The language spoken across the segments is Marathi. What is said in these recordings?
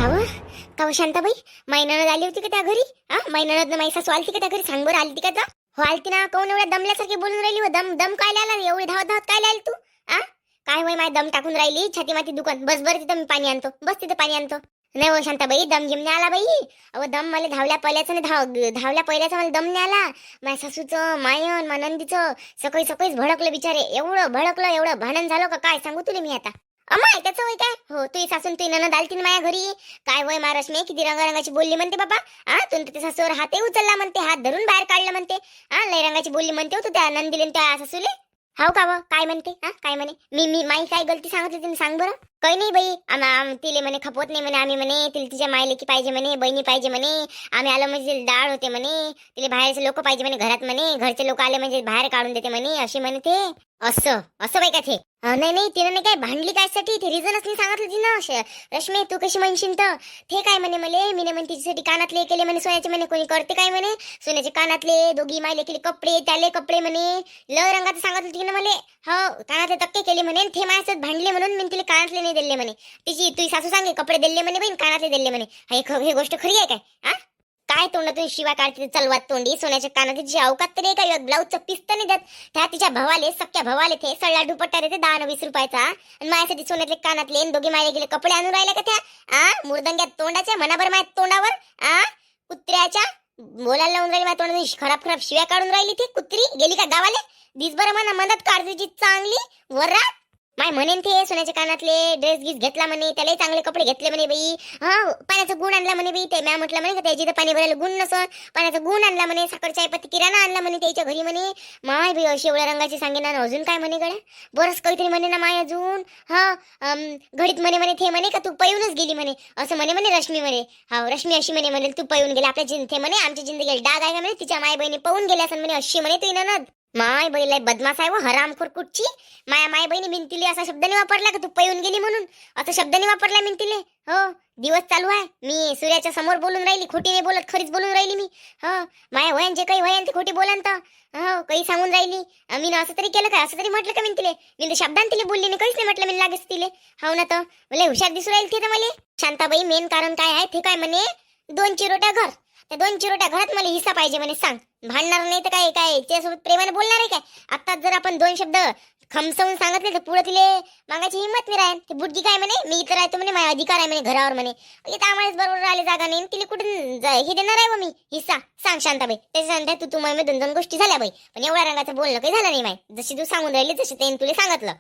काव शांताबाई, माई नणद आली होती का त्या घरी? माई नणद माई सासू आलती का त्या घरी? सांग बरं, आलती का जा? हो आलती ना. कोण एवढ्या दमल्यासारखी बोलून राहिली हो? दम दम काय आला? एवढी धावत धावत काय आली तू? काय होय, माय दम टाकून राहिली छाती माती दुकान. बस बरं तिथं, मी पाणी आणतो. बस तिथं पाणी आणतो. नाही हो शांताबाई, दम घेऊन नाही आला बाई. अहो दम मला धावल्या पहिल्याचा नाही, धावल्या पहिल्याचा मला दम नाही आला. माझ्या सासूचं, मायन नंदीचं सकाळी सकाळीच भडकलं बिचारे. एवढं भडकलं, एवढं भांडण झालं का काय सांगू तुला मी आता. अमाय त्याचं वय काय हो? तुझी सासून तुझी ननद आलती ना माझ्या घरी. काय वय महाराष्ट्र किती रंगारंगाची बोलली म्हणते बाबा. तू त्या सासूवर हातही उचलला म्हणते, हात धरून बाहेर काढलं म्हणते. लय रंगाची बोलली म्हणते हो तू त्या नंदीले त्या सासूले. हाव का व? काय म्हणते? काय म्हणे? मी माई काय गलती सांगितली तुम्ही सांग बरं. काही नाही बाई, तिले म्हणे खपवत नाही म्हणे आम्ही म्हणे. तिला तिच्या मायले की पाहिजे म्हणे, बहिणी पाहिजे म्हणे. आम्ही आलो म्हणजे डाळ होते म्हणे. तिला बाहेरचे लोक पाहिजे म्हणे घरात म्हणे. घरचे लोक आले म्हणजे बाहेर काढून देते म्हणे, अशी म्हणे ते. असं असं बाई का ते? नाही तिने काय भांडली कायसाठी? ते रिझनच नाही सांगितलं तिनं. रश्मी तू कशी म्हणशील तर ते काय म्हणे मले, मी म्हणे तिच्यासाठी कानातले केले म्हणे सोन्याचे म्हणे. कोणी करते काय म्हणे सोन्याचे कानातले? दोघी मायले केले कपडे, त्याले कपडे म्हणे. ल रंगाचं सांगितलं तिने मला. हो कानातले तक्के केले म्हणे. ते माझ्यासोबत भांडले म्हणून मी तिला कानातले नाही दिले म्हणे. तिची तुझी सासू सांगे कपडे दिले म्हणे बहीण, कानातले दिले म्हणे. हे गोष्ट खरी आहे काय? काय तोंडातून शिवा काढते चलवात तोंडी? सोन्याच्या कानाची जी अवकात तरी काय? ब्लाऊजचं पिस्त नाही देत. त्या तिच्या भावाले, सख्या भावाले ते सळा दुपट्टा देते 10-20 रुपयाचा. आणि माझ्यासाठी सोन्यातले कानातले दोघी मायले गेले कपडे आणून राहिले का त्या? मुर्दंग्यात तोंडाच्या मनाभर माझ्या तोंडावर कुत्र्याच्या बोलायला लावून राहिली. माझ्या तोंडात खराब खराब शिव्या काढून राहिली. ती कुत्री गेली का गावाले? दिस बरं म्हणा मदत काढते चांगली वरा. माय म्हणेन ते सोन्याच्या कानातले ड्रेस गीस घेतला म्हणे, त्यालाही चांगले कपडे घेतले म्हणे बाई. पाण्याचा गुण आणला म्हणे बाई. ते मॅ म्हटलं म्हणे का त्याची तर पाणी भरायला गुण नसं, पाण्याचा गुण आणला म्हणे. साखर चायपत्ती किराणा आणला म्हणे त्याच्या घरी म्हणे. माय बाई अशी एवढ्या रंगाची सांगे ना. अजून काय म्हणे गड्या? बरंच काहीतरी म्हणे ना माय अजून. घडीत म्हणे ते म्हणे का तू पळूनच गेली म्हणे, असं म्हणे रश्मी म्हणे. रश्मी अशी म्हणे तू पळून गेली आपल्या ते म्हणे आमच्या जिंदगीला डाग आहे का म्हणे, तिच्या माय बहिणी पळून गेल्या असं म्हणे. अशी म्हणे तू ननद. माय बहिला बदमाश आहे व हरामखोर कुठची. माय बहिणी मिनतीले असा शब्द नाही वापरला का तू पळून गेली म्हणून. असा शब्द नाही वापरला मिनतीले. हो दिवस चालू आहे, मी सूर्याच्या समोर बोलून राहिली. खोटी नाही बोलत, खरीच बोलून राहिली मी. माया वयान जे काही वयान ते खोटी बोलान तर काही सांगून राहिली. मी असं तरी केलं काय? असं तरी म्हटलं का मिनतीले? मी तर शब्दांत तिले बोलली नाही, काहीच नाही म्हटलं मी लागेच तिले. हो ना, तर मला हुशार दिसू राहील ते तर मला. शांताबाई मेन कारण काय आहे ते काय म्हणे? 2 चिरोट्या घर. त्या 2 चिरोट्या घरात मला हिस्सा पाहिजे म्हणे. सांग, भांडणार नाही तर काय काय त्यासोबत प्रेमाने बोलणार आहे काय? आत्ताच जर आपण 2 शब्द खमसवून सांगितले तर पुढे तिले मागायची हिंमत नाही राहील. ती बुडगी काय म्हणे, मी इथं राहतो म्हणे, माझा अधिकार आहे म्हणे घरावर म्हणे. त्यामुळेच बरोबर आले जागा नाही. तिला कुठून हे देणार आहे व मी हिस्सा? सांग शांताबाई. त्याच्यानंतर तू तुम्हाला 2 गोष्टी झाल्या बाई, पण एवढ्या रंगाचं बोलणं काही झालं नाही माय. जशी तू सांगून राहिली तशी त्याने तुला सांगितलं.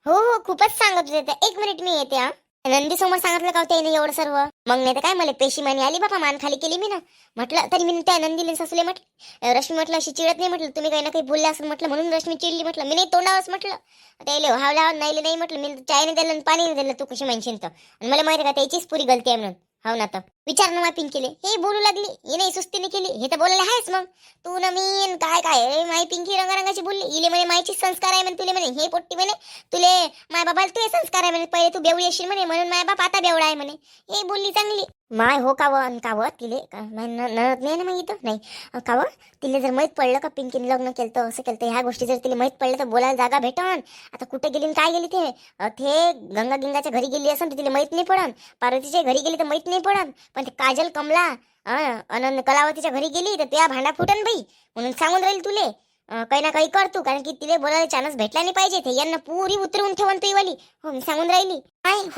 हो खूपच सांगत होते. 1 मिनिट मी येते. नंदी समोर सांगितलं का त्याने एवढं सर्व? मग नाही तर काय, मला पेशीमानी आली बाबा, मान खाली केली मी ना. म्हटलं तरी मी त्या नंदीले सासूले म्हटलं, रश्मी म्हटलं अशी चिडत नाही म्हटलं, तुम्ही काही ना काही बोलले असं म्हटलं म्हणून रश्मी चिडली म्हटलं. मी नाही तोंडावरच म्हटलं. त्याला हावला नाही म्हटलं. मी चायने दिलं पाणी नाही दिलं, तू कशी म्हणशील तर. आणि मला माहिती का त्याचीच पुरी गलती आहे म्हणून. हो ना, तर विचार ना माय पिंकीले. हे बोलू लागली, हे नाही सुस्तीने केली, हे तर बोलायला आहेच. मग तू ना मी काय माय पिंकी रंगारंगाची बोलली. इले म्हणे मायची संस्कार आहे म्हणे तुले म्हणे. हे पोट्टी म्हणे तुले माय बाबाला तू संस्कार आहे म्हणे. पहिले तू बेवडी येशील म्हणे म्हणून माय बाप आता बेवडा आहे म्हणे. हे बोलली चांगली. माय हो कावं तिले नळत नाही ना मग इथं नाही कावं. तिले जर माहीत पडलं का पिंकीने लग्न केलं तर असं केलं, ह्या गोष्टी जर तिला माहीत पडलं तर बोलायला जागा भेटन. आता कुठे गेली काय गेली ते गंगा गिंगाच्या घरी गेली असं तर तिला माहीत नाही पडन. पार्वतीच्या घरी गेली तर माहीत नाही पडन. पण ते काजल कमला आनंद कलावतीच्या घरी गेली तर त्या भांडा फुटन बाई. म्हणून सांगून राहील तुले काही ना काही कर तू, कारण की तिला बोलायला चान्स भेटला नाही पाहिजे. ते यांना पुरी उतरवून ठेवून तू वाली. हो मी सांगून राहिली.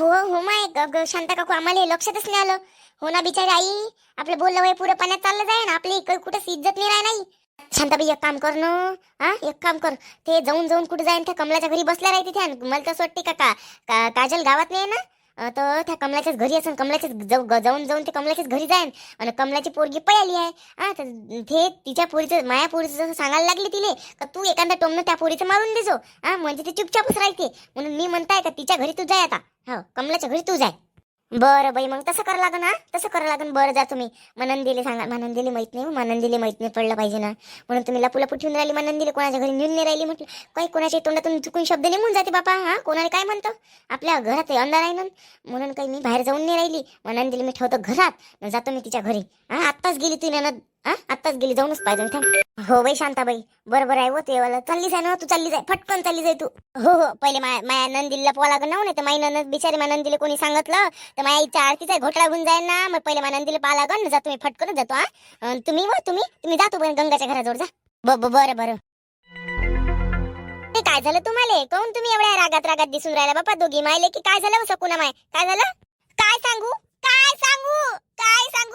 हो माय शांता काकू, आम्हाला हे लक्षातच नाही आलं. हो ना बिचारी आई, आपलं बोललं वय पुरं पाण्यात चाललं जाय ना, आपली कुठंच इज्जत नाही राह नाही. शांताबाई एक काम कर ना, एक काम कर. ते जाऊन कुठे जाईन त्या कमलाच्या घरी बसल्या राहते त्या. मला तसं वाटते का काजल गावात नाही ना, तर त्या कमलाच्याच घरी असेल. कमलाच्याच जाऊन ते कमलाच्याच घरी जाईन. आणि कमलाची पोरगी पळाली आहे. तर ते तिच्या पोरीचं माया पोरीचं जसं सांगायला लागले तिले का तू एखादा टोमनं त्या पोरीचं मारून देजो. म्हणजे ते चुपचापच राहते. म्हणून मी म्हणताय का तिच्या घरी तू जाय आता. हो कमलाच्या घरी तू जाय. बरं बाई, मग तसं करावं लागन. तसं करावं लागन. बरं जा तुम्ही. मनंदीले सांगा. मनंदीले माहित नाही, मनंदीले माहित नाही पडलं पाहिजे ना, म्हणून तुम्ही लपू ठेवून राहिली. मनंदीले कोणाच्या घरी नेऊन नाही राहिली म्हटलं. काही कोणाच्या तोंडातून चुकून शब्द निघून जाते बापा. कोणाला काय म्हणतो, आपल्या घरात अंधार आहे ना, म्हणून काही मी बाहेर जाऊन नाही राहिली. मनंदीले मी ठेवतो घरात, जातो मी तिच्या घरी. आत्ताच गेली ती ननद आत्ताच गेली, जाऊनच पाहिजे थांब. हो बाई शांताबाई, बरोबर आहे. हो ते वाला चाललीच आहे ना तू, चालली जाय, फटकन चालली जाय तू. हो हो, पहिले माया नंदीला पोवा लागत ना, नाही तर माई नंद बिचारी माझ्या नंदीला कोणी सांगितलं तर माझ्या आईच्या आरतीचा घोटाळा होऊन जाईल ना. मग पहिले माझ्या नंदीला पाहा लागन ना, जातो मी फटकनच जातो. तुम्ही जातो पण गंगाच्या घराजवळ जा. बरं बरं. ते काय झालं तुम्हाला? काऊन तुम्ही एवढ्या रागात दिसून राहिला बापा दोघी मायले? की काय झालं सकुना माय? काय झालं? काय सांगू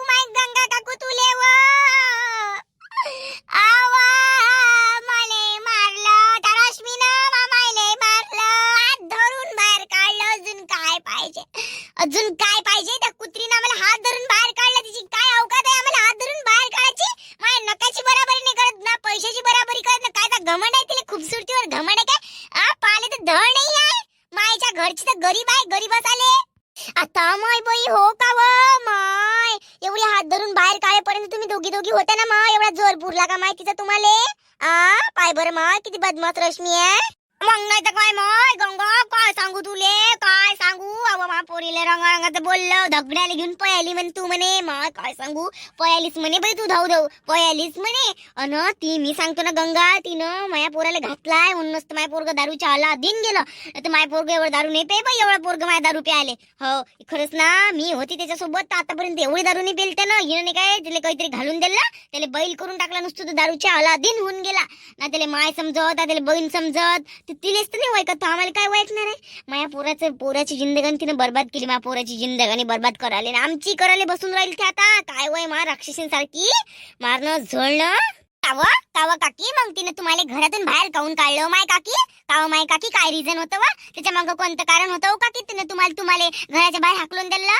माय गंगा काकू तुले? आवा मले मारलं त्या रश्मीनं, मामाले मारलं, हात धरून बाहेर काढलं. अजून काय पाहिजे त्या कुत्रीनं? आम्हाला हात धरून बाहेर काढलं. तिची काय अवकात आहे आम्हाला हात धरून बाहेर काढायची? माझ्या नकाची बराबरी नाही करत ना, पैशाची बराबरी करत ना. काय घमंड आहे तिला? खूबसूरतीवर घमंड आहे काय? पाले तर धड नाही आहे. मायच्या घरची तर गरीब आहे, गरीबच आले. आता माय बाई, हो का व माय? एवढे हात धरून बाहेर काढेपर्यंत तुम्ही दोघी होत्या ना माय? एवढा जोर पुरला का माय तिचा तुम्हाला? पाय बरं माय किती बदमाश रश्मी आहे. मग नाही तर काय माय गंगा, काय सांगू तुले, काय सांगू? अव मा पोरीले रंगारंगाचं बोललं, धगड्याला घेऊन पयाली म्हणे तू म्हणे. माय काय सांगू, पयालीच म्हणे बाई तू, धाव पयालीच म्हणे. अन ती मी सांगतो ना गंगा, तिनं माया पोराला घातलाय म्हणून नसतं माया पोरग दारूच्या आला दिन गेलं. तर माय पोरग एवढं दारू नाही पे बाई, एवढं पोरग माया दारू प्याले. हो खरंच ना, मी होती त्याच्यासोबत आतापर्यंत एवढी दारू नाही पेलते ना. हिनं काय तिला काहीतरी घालून दिलं, त्याला बैल करून टाकला नुसतं, तो दारूच्या आला दिन होऊन गेला ना. त्याला माय समजत ना त्याला बहीण समजत, तिलेच तर नाही वाईकत. आम्हाला काय वाईकणार आहे? माया पोराची जिंदगानी तिने बर्बाद केली. माया पोराची जिंदगानी बर्बाद करायला ना, आमची करायला बसून राहील ते आता. काय वय मा राक्षसींसारखी मारणं झोळणं. कावा काकी, मग तिने तुम्हाला घरातून बाहेर काऊन काढलं माय काकी? माय काकी, काय रिझन होतं वा? त्याच्या मागं कोणतं कारण होतं काकी? तिने तुम्हाला घराच्या बाहेर हाकलून दिलं?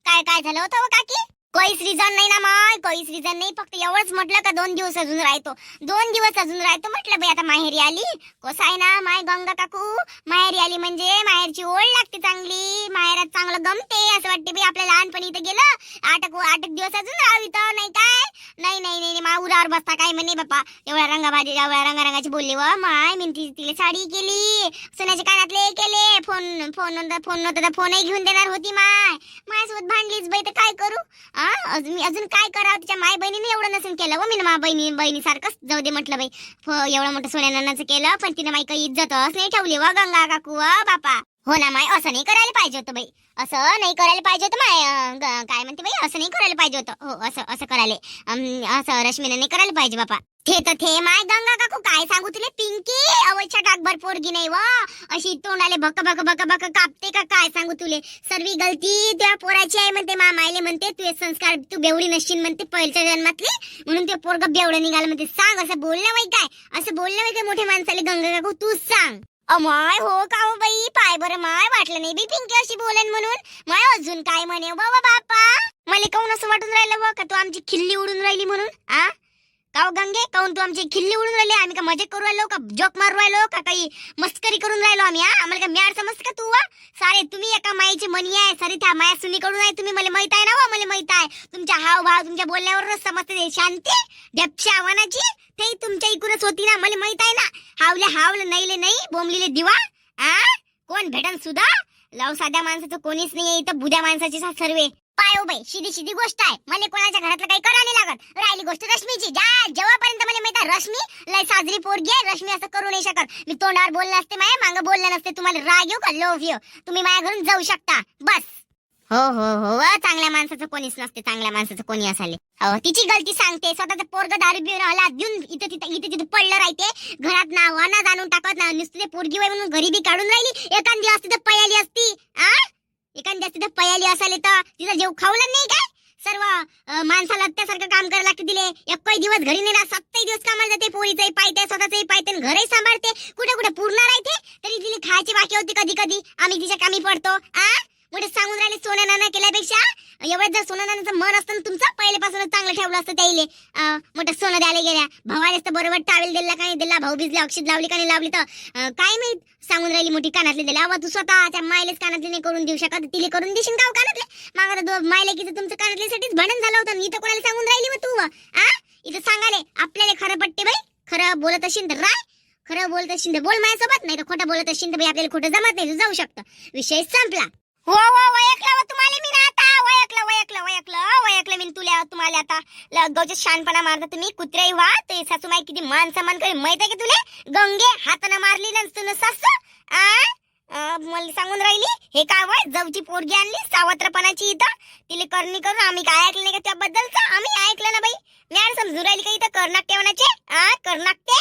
काय झालं होतं काकी? काहीच रिझन नाही ना माय, काहीच रिझन नाही. फक्त एवढंच म्हटलं का 2 दिवस अजून राहतो म्हटलं बाई. आता माहेरी आली, कसं आहे ना माय गंगा काकू, माहेरी आली म्हणजे माहेरची ओढ लागते चांगली. माहेरात चांगलं गमते असं वाटते बाई. आपल्या लहानपणी इथं गेलं 8 दिवस अजून राहावी तर नाही काय? नाही मा उरावर बसता काय म्हणे बापा. एवढ्या रंगारंगाची बोलली व माय. मी तिला साडी केली, सोन्याच्या कानातले केले, फोन नव्हता, फोनही घेऊन देणार होती माय. माझ्यासोबत भांडलीच बाई, तर काय करू? अजून काय करावं? तिच्या माय बहिणीने एवढं नसेल केलं व. मी मा बहिणी सारखंच जाऊ दे म्हटलं बाई. एवढं मोठं सोन्या नानाचं केलं, पण तिने माई काही इज्जतच नाही ठेवली व गंगा काकू व बापा. हो ना माय, असं नाही करायला पाहिजे होतं बाई, असं नाही करायला पाहिजे होतं माय. काय म्हणते बाई, असं नाही करायला पाहिजे होतं. हो असं करायला, असं रश्मीने नाही करायला पाहिजे बापा. थे माय गंगा काकू, काय सांगू तुला पिंकी, अवच्या टाकभर पोरगी नाही व. अशी तोंडाले भक कापते का काय सांगू तुले. सर्वी गलती त्या पोराची आहे म्हणते. मामायले म्हणते तू संस्कार, तू बेवडी नसशील म्हणते पहिल्या जन्मातली, म्हणून ते पोरग बेवडं निघालं म्हणते. सांग असं बोललं बाई काय? असं बोललं बाई काय मोठ्या माणसाले गंगा काकू? तूच सांग. अमाय, हो का हो बाई? पाय बरं माय, वाटलं नाही बी पिंकी अशी बोलेन म्हणून. माय अजून काय म्हणे बाबा? मला काऊन असं वाटून राहिलं व का तू आमची खिल्ली उडून राहिली म्हणून? काव गंगे, काऊन तू आमची खिल्ली उडून राहिली? आम्ही का मजा करू राहिलो का? जोक मारू राहिलो का? काही मस्करी करून राहिलो आम्ही? आम्हाला का म्याड समजते का तू? सारे तुम्ही एका माईची मनी आहे, सारे त्या माया सुनीकडून आहे तुम्ही. मला माहित आहे ना, मला माहित आहे. तुमच्या हावभाव, तुमच्या बोलण्यावरच समजते. शांती ढेपच्या आव्हानाची ते तुमच्या इकडूनच होती ना, मला माहित आहे ना. हावलं नाही बोंबलीले दिवा. कोण भेटन सुद्धा? लव साध्या माणसाचं कोणीच नाही इथं, बुद्या माणसाची सर्वे. पाय हो बाई, शिदी गोष्ट आहे. मला कोणाच्या घरातलं काही करा नाही लागत. राहिली गोष्ट रश्मीची, जेव्हापर्यंत मला माहित आहे रश्मी लय साजरी पोरगी आहे, रश्मी असं करू नाही शकत. मी तोंडावर बोलले असते, माया मागं बोलले नसते. तुम्हाला राग येऊ का लोभ येऊ, तुम्ही माझ्या घरून जाऊ शकता बस. हो चांगल्या माणसाचं कोणीच नसते, चांगल्या माणसाचं कोणी असाले. हो तिची गलती सांगते. स्वतःचं पोरग दारू पिऊन आला देऊन इथं तिथं पडलं राहते. घरात नावाना जाणून टाकत ना, नुसते पोरगी वय म्हणून गरिबी काढून राहिली. एखादी असती तर पयाली असती. एखादी असती तर पयाली असाले तर तिला जेव खावलं नाही काय? सर्व माणसाला त्यासारखं काम करायला लागते. तिले एकही दिवस घरी नाही राहत, 7 दिवस कामाला जाते. पोरीचंही पायते, स्वतःचंही पायते, घरही सांभाळते. कुठे पूर्ण राहते, तरी तिने खायची बाकी होती कधी आम्ही तिच्या कामी पडतो. मोठे सांगून राहिले सोन्या नाना केल्यापेक्षा एवढं जर सोन्या नानाचं मन असतं ना तुमचं, पहिल्यापासूनच चांगलं ठेवलं असतं त्याईले. मोठं सोनं द्यायला गेल्या भावाला तर बरोबर टावेल दिला का नाही दिला, भाऊ भिजले अक्षित लावली का नाही लावली, तर काय माहित. सांगून राहिली मोठी कानातली दिला. अवा तू स्वतःच्या मायलेच कानातली नाही करून देऊ शकत, तिले करून देशील का कानातले? मागं मायले की तुमचं कानातलीसाठीच भांडण झालं होतं. इथं कोणाला सांगून राहिली मग तू? इथं सांगाले आपल्याला खरं पटते बाई. खरं बोलत असेल तर राय, खरं बोलत असेल तर बोल माझ्यासोबत, नाही तर खोटं बोलत असेल तर बाई आपल्याला खोटं जमत नाही, जाऊ शकतं. विषय संपला. हो वळखलं तुम्हाला मी ना आता. वळखलं मी तुला. तुम्हाला आता गवचे शानपणा मारता तुम्ही कुत्रे व्हा ते सासूमाई किती मान सन्मान करे माहित आहे की तुले गंगे हाताने मारली ना तुला सासू मला सांगून राहिली हे काय वय जवची पोरगी आणली सावत्रपणाची इथं तिले करणी करून आम्ही काय ऐकलं नाही का त्याबद्दलचं आम्ही ऐकलं ना बाई मी समजून राहिली का इथं कर्नाक ठेवण्याचे कर्नाक ते